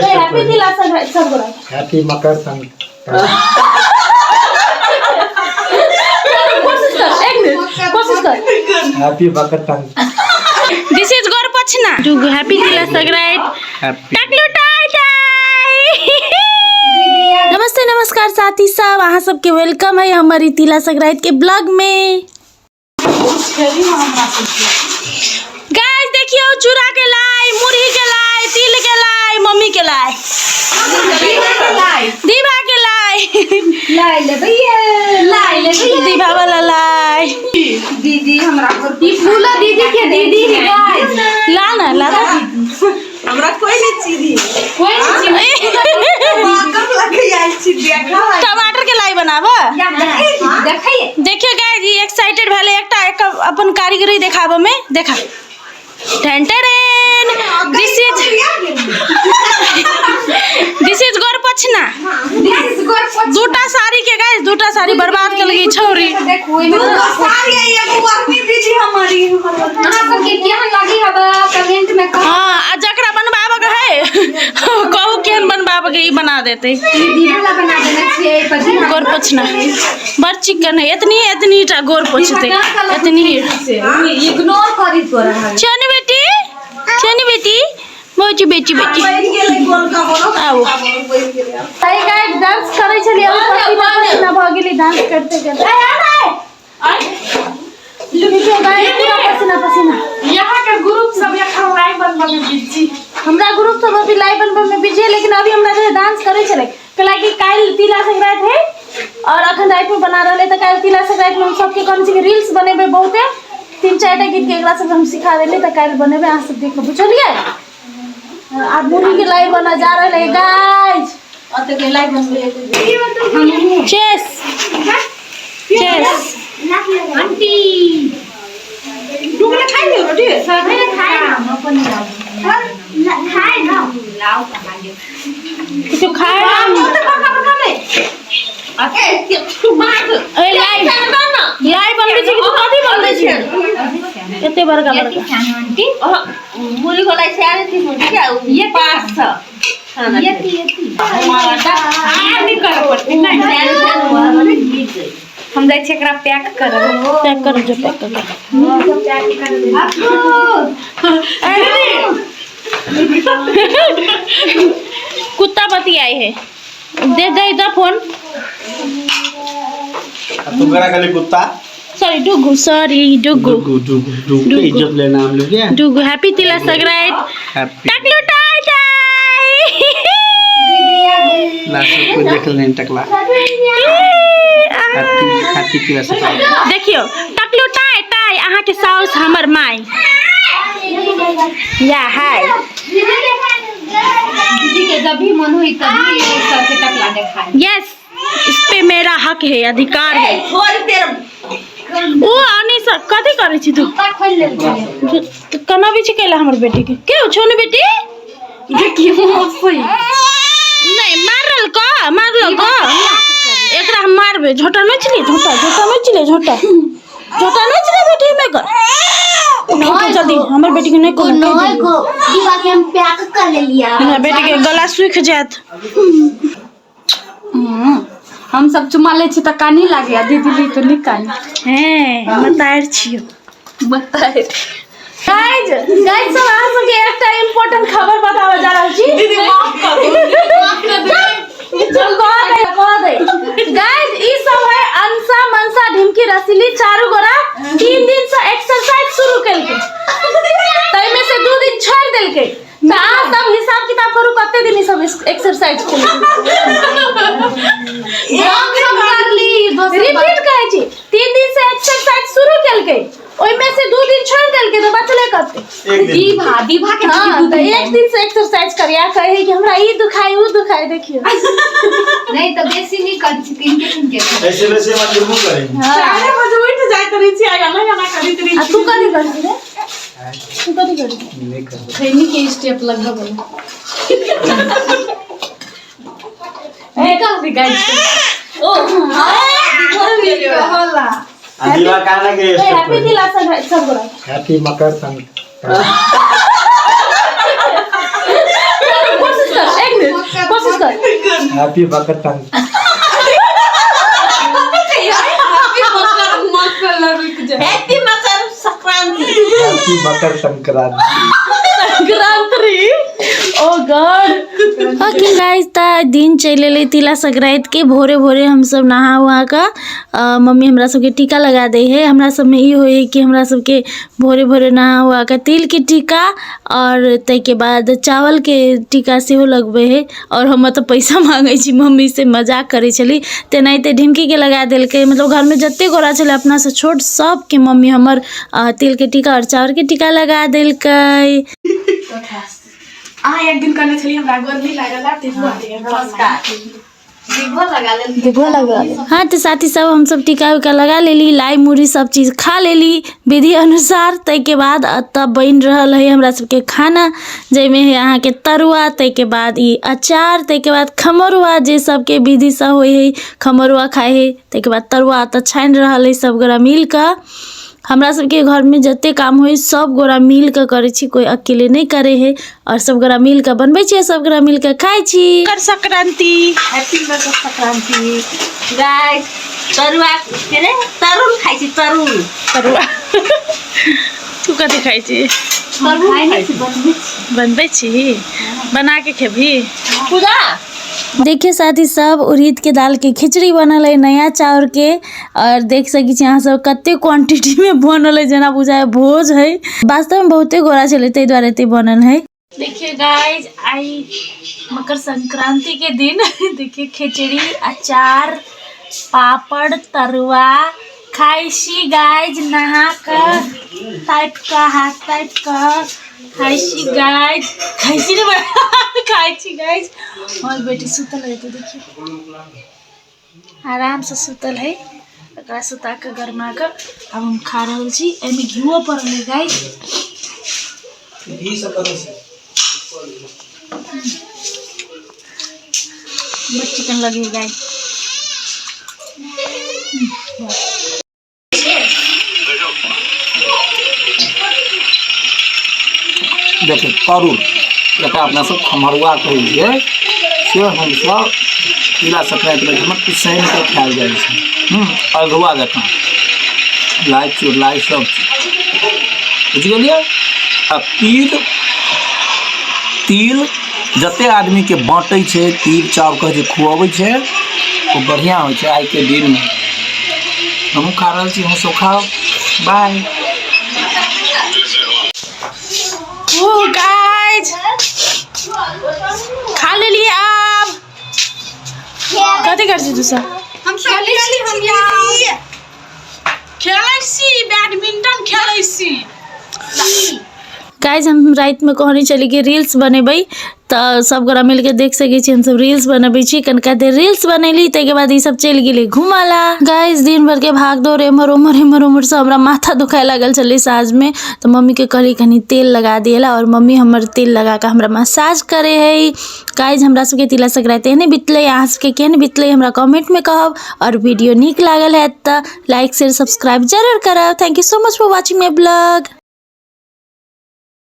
Happy तिला संक्रांत happy Makar Sankranti कोशिश कर happy Makar Sankranti this is गौर पछना टू हैप्पी तिला संक्रांत टकलू टाई टाई नमस्ते नमस्कार साथी सब अहाँ सबके वेलकम है हमारी तिला संक्रांत के ब्लॉग में। गाइस देखियो चूड़ा के लाई, मुरही के लाई, तिल के लाई, मम्मी के लाई, दीवा के लाई, लाई ले भैया दीवा वाला लाई, दीदी हमरा फूला दीदी के दीदी है गाइस ला ना हमरा कोई नहीं चीदी टमाटर के लाई बनावा देखिए देखियो गाइस ये एक्साइटेड भेले एक अपन कारीगरी देखाबो में देखा टेन टेन दिस इज गौर पछना दूटा साड़ी के गाइस दूटा साड़ी बर्बाद कर लगी छौरी देखो साड़ी एगो वर्मी दीदी हमारी अहाँ सब के केहन लागी हबा कमेंट में कहो। हां आ जकरा बनबाबे के है कहू केहन बनबाबे के ई बना देते दीदी वाला बना देना छे पजी गौर पछना बड़ चिकन है इतनी टा गौर पछते इतनी इग्नोर करी तोरा चनी बेटी मोची बेटी आओ ताई गाइस डांस करे छली हम पसीना भ गेली डांस करते देखियो गाइस पूरा पसीना यहाँ के ग्रुप सब यहाँ लाइव बनबा में बिजी हमरा ग्रुप सब अभी लाइव बनबा में बिजी है लेकिन अभी हमरा जे डांस करे छले कला कि काल तिला संक्रांत है और अखन रात में बना रहले त काल तिला संक्रांत में हम सबके कौन सी रील्स बनेबे बहुते 3-4 गीत के एकरा सब हम सिखा देले त काल बनेबे आ सब देखो बुझलिए आज मुरही के लाइव बना जा रहे हैं गाइस अते के लाइव बनबे चेस आंटी डुगले खाइ लियो रोटी सबे खाए ना हम अपन खाए ना लाओ कमागे तो खाए बका में अके तू मार ए लाइव बनबे छी कि तू कथि बनबे छी एते बड़का आंटी मुरी को लाई सारे थी मुझे क्या ये पास ये हमारा आनी कर पड़ती ना सारे सारे गीत हम जाय छै एकरा पैक कर जो पैक कर कुत्ता पति आए है दे दे इधर फोन तू करा खाली कुत्ता सॉरी डुगू इज्जत लेना हम लोग क्या डुगू हैप्पी तिला संक्रांत हैप्पी टकलू टाई टाई लास्ट को देख लेने टकला हैप्पी तिला संक्रांति देखियो टकलू टाई टाई अहाँ के साउस हमर माई या हाय दीदी के जब भी मन हुई तभी ये करके टकला दिखाए यस इस पे मेरा हक है अधिकार है छोड़ तेरा ओ अनिसा कथि करे छी तू खोल ले कना भी छिकेला हमर बेटी के क्यों छोनी बेटी देखियो सही नहीं मारल को एकरा हम मारबे झोटा नहीं चली झोटा बेटी में कर नहीं जल्दी हमर बेटी के नहीं को दीवा के हम पैक कर ले लिया हमर बेटी के गला सूख जात हम सब चुमा ले छी त कानी लागे दीदी ली तो निकाल हैं बतायर छियो बताए गाइस सब आ सके एकटा इंपोर्टेंट खबर बतावा जा रहल छी दीदी माफ कर दो कह दे गाइस ई सब है अंसा मनसा ढिमकी रसीली चारू गोरा 3 दिन से एक्सरसाइज शुरू केलके तई में से 2 दिन छोड़ देलके ना सब हिसाब किताब करू कते दिन ई सब एक्सरसाइज केलके रिपीट कहै छी 3 दिन से एक्सरसाइज शुरू केलके ओइ में से 2 दिन छोड़ देलके तो बचले कते दीवा के हां तो एक दिन से एक्सरसाइज करिया कहे कि हमरा ई दुखाई उ दुखाई देखियो नहीं तो बेसी नहीं कर छी 3 के ऐसे वैसे मत जरूर करेंगे 4 बजे उठ जाय करी छी आया ना करी तरी आ तू कथि कर छी रे तू कथि कर छी नहीं कर ट्रेनिंग के स्टेप लगभग निकाल भी गाइस ओ होला दीवा काना के हैप्पी तिला संक्रांत सब गोरा हैप्पी मकर संक्रांति कोशिश कर एक happy Makar Sankranti. Happy Makar Sankranti. Happy Makar Sankranti. ओ गॉड। ओके गाइस, ता दिन चले तिला संक्रांति के भोरे भोरे हम सब नहा उहा का मम्मी हमरा सबके टीका लगा दे है। हमरा सब में ई होए कि हमरा सबके भोरे भोरे नहा हुआ का तिल के टीका और तै के बाद चावल के टीका सेहो लगबे है। और हम तो पैसा मांगे छी मम्मी से, मजाक करे छली तेनाहिते ढिमकी के लगा देलकै। मतलब घर में जत्ते गोरा छले अपना से छोट सब के मम्मी हमर तिल के टीका और चावल के टीका लगा देलकै। एक दिन करने छली हमरा गोर नहीं लागल आ नमस्कार हाँ, तो साथी सब हम सब टीका उका लगा लेली, लाई मुड़ी सब चीज़ खा लेली विधि अनुसार। तै के बाद तब बन रहल है हमरा सबके खाना, जैमे है अहाँ के तरुआ, तै के बाद ई अचार, तै के बाद खमरुआ, जे सबके विधि सब होय है खमरुआ खाए है। तै के बाद तरुआ तो छान रहल है सब गोरा मिल कर। हमरा सबके घर में जत्ते काम होय सब गोरा मिल कर करे छी, कोई अकेले नहीं करे है। और सब गोरा मिल कर बनबै छी, सब गोरा मिल कर खाइ छी। मकर संक्रांति, हैप्पी मकर संक्रांति। गाइस तरुआ के रे तरुल खाइ छी, तरुल तरुआ तू कथी खाइ छी? बनबै छी, बना के खेबही पूजा। देखिए साथी सब उड़ीद के दाल के खिचड़ी बनल है नया चाउर के। और देख सकी छी अहाँ सब कते क्वांटिटी में बनल है, जना बुझाए भोज है। वास्तव में बहुते गोरा चले तै द्वारा ते बनल है। देखिए गाइज, आई मकर संक्रांति के दिन देखिए खिचड़ी, अचार, पापड़, तरुआ खाइसी गाइज। नहा कर टाइप का हाथ टाइप का खाइसी गाइज, खाइसी रे खाइसी गाइज। और बेटी सुतल है तो देखिए आराम से सुतल है। एकरा सुता के गरमा कर अब हम खा रहल छी। एमे घिओ पड़ल है गाइज। चिकन लगे गाइज। देखिए तरुल जकरा अपना सब खमरुआ कहै छियै से हमसब तिला संक्रांति में हमर पिसैन के खायल जाइ छै। अगुआ जकाँ लाई चुरलाई सब बुझ गेलियै। आ तिल जते आदमी के बाँटै छै, तिल चाउर के जे खुआबै छै वो बढ़िया होइ छै। आइ के दिन में हमहूँ खा रहल छी, हमहूँ सब खाओ। बाय गाइज खा ले लिए। अब कथी कर छी तू सब? हम खेलै छी बैडमिंटन खेलै छी। गाइज हम रात में कहनी चली कि रील्स बनेबै तो सब गोरा मिल के देख सके छी हम सब रील्स बनबै छी। कनका देर रील्स बनैली तै के बाद ई सब चल गेली घुमाला। गाइज दिन भर के भाग दौड़ एमर उमर से हमरा माथा दुखाए लागल चले साँझ में। तो मम्मी के कहली कनी तेल लगा दिएला और मम्मी हमर तेल लगा के हमरा मसाज करे है। गाइज हमरा सबके तिला संक्रांति एहने बितलै, अहाँ सबके केहन बितलै हमरा कमेंट में कहब। और वीडियो नीक लागल है तो लाइक शेयर सब्सक्राइब जरूर करब। Thank you so much for watching my blog.